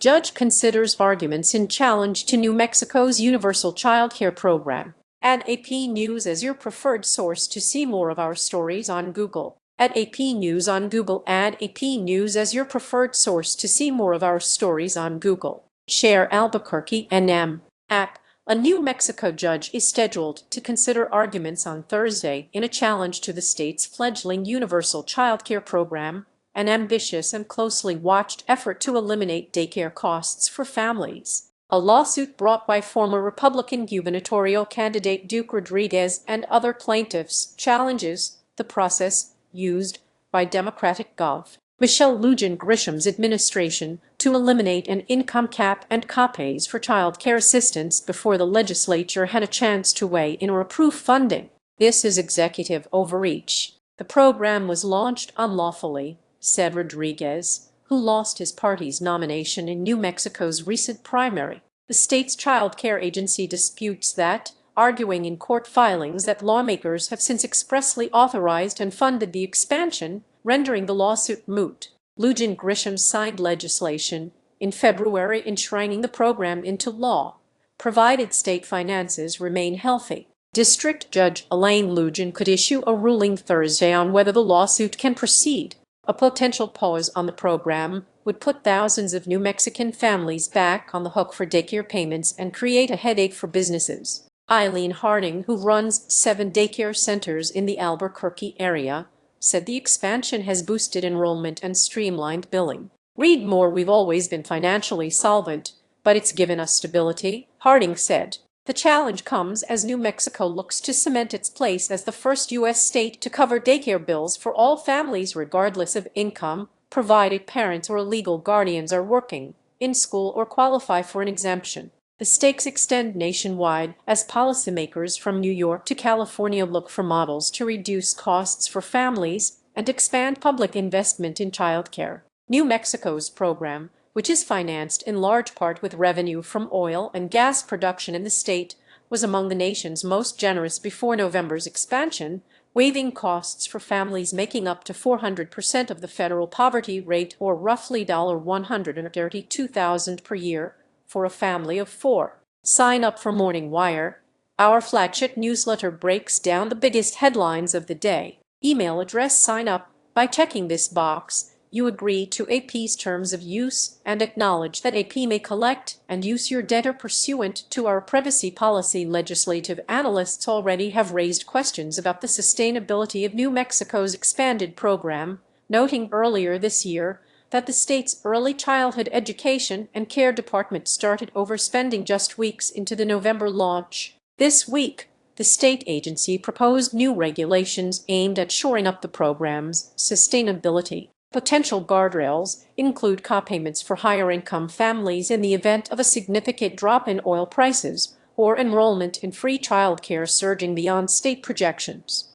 Judge considers arguments in challenge to New Mexico's universal childcare program. Add AP News as your preferred source to see more of our stories on Google. Add AP News on Google. Add AP News as your preferred source to see more of our stories on Google. Share Albuquerque NM app. A New Mexico judge is scheduled to consider arguments on Thursday in a challenge to the state's fledgling universal childcare program, an ambitious and closely watched effort to eliminate daycare costs for families. A lawsuit brought by former Republican gubernatorial candidate Duke Rodriguez and other plaintiffs challenges the process used by Democratic Gov. Lujan Grisham's administration to eliminate an income cap and copays for child care assistance before the legislature had a chance to weigh in or approve funding. This is executive overreach. The program was launched unlawfully, said Rodriguez, who lost his party's nomination in New Mexico's recent primary. The state's child care agency disputes that, arguing in court filings that lawmakers have since expressly authorized and funded the expansion, rendering the lawsuit moot. Lujan Grisham signed legislation in February enshrining the program into law, provided state finances remain healthy. District Judge Elaine Lujan could issue a ruling Thursday on whether the lawsuit can proceed. A potential pause on the program would put thousands of New Mexican families back on the hook for daycare payments and create a headache for businesses. Eileen Harding, who runs 7 daycare centers in the Albuquerque area, said the expansion has boosted enrollment and streamlined billing. Read more. We've always been financially solvent, but it's given us stability, Harding said. The challenge comes as New Mexico looks to cement its place as the first U.S. state to cover daycare bills for all families regardless of income, provided parents or legal guardians are working, in school, or qualify for an exemption. The stakes extend nationwide as policymakers from New York to California look for models to reduce costs for families and expand public investment in childcare. New Mexico's program, which is financed in large part with revenue from oil and gas production in the state, was among the nation's most generous before November's expansion, waiving costs for families making up to 400% of the federal poverty rate, or roughly $132,000 per year for a family of 4. Sign up for Morning Wire. Our flagship newsletter breaks down the biggest headlines of the day. Email address: sign up. By checking this box, you agree to AP's terms of use and acknowledge that AP may collect and use your data pursuant to our privacy policy. Legislative analysts already have raised questions about the sustainability of New Mexico's expanded program, noting earlier this year that the state's early childhood education and care department started overspending just weeks into the November launch. This week, the state agency proposed new regulations aimed at shoring up the program's sustainability. Potential guardrails include copayments for higher-income families in the event of a significant drop in oil prices or enrollment in free childcare surging beyond state projections.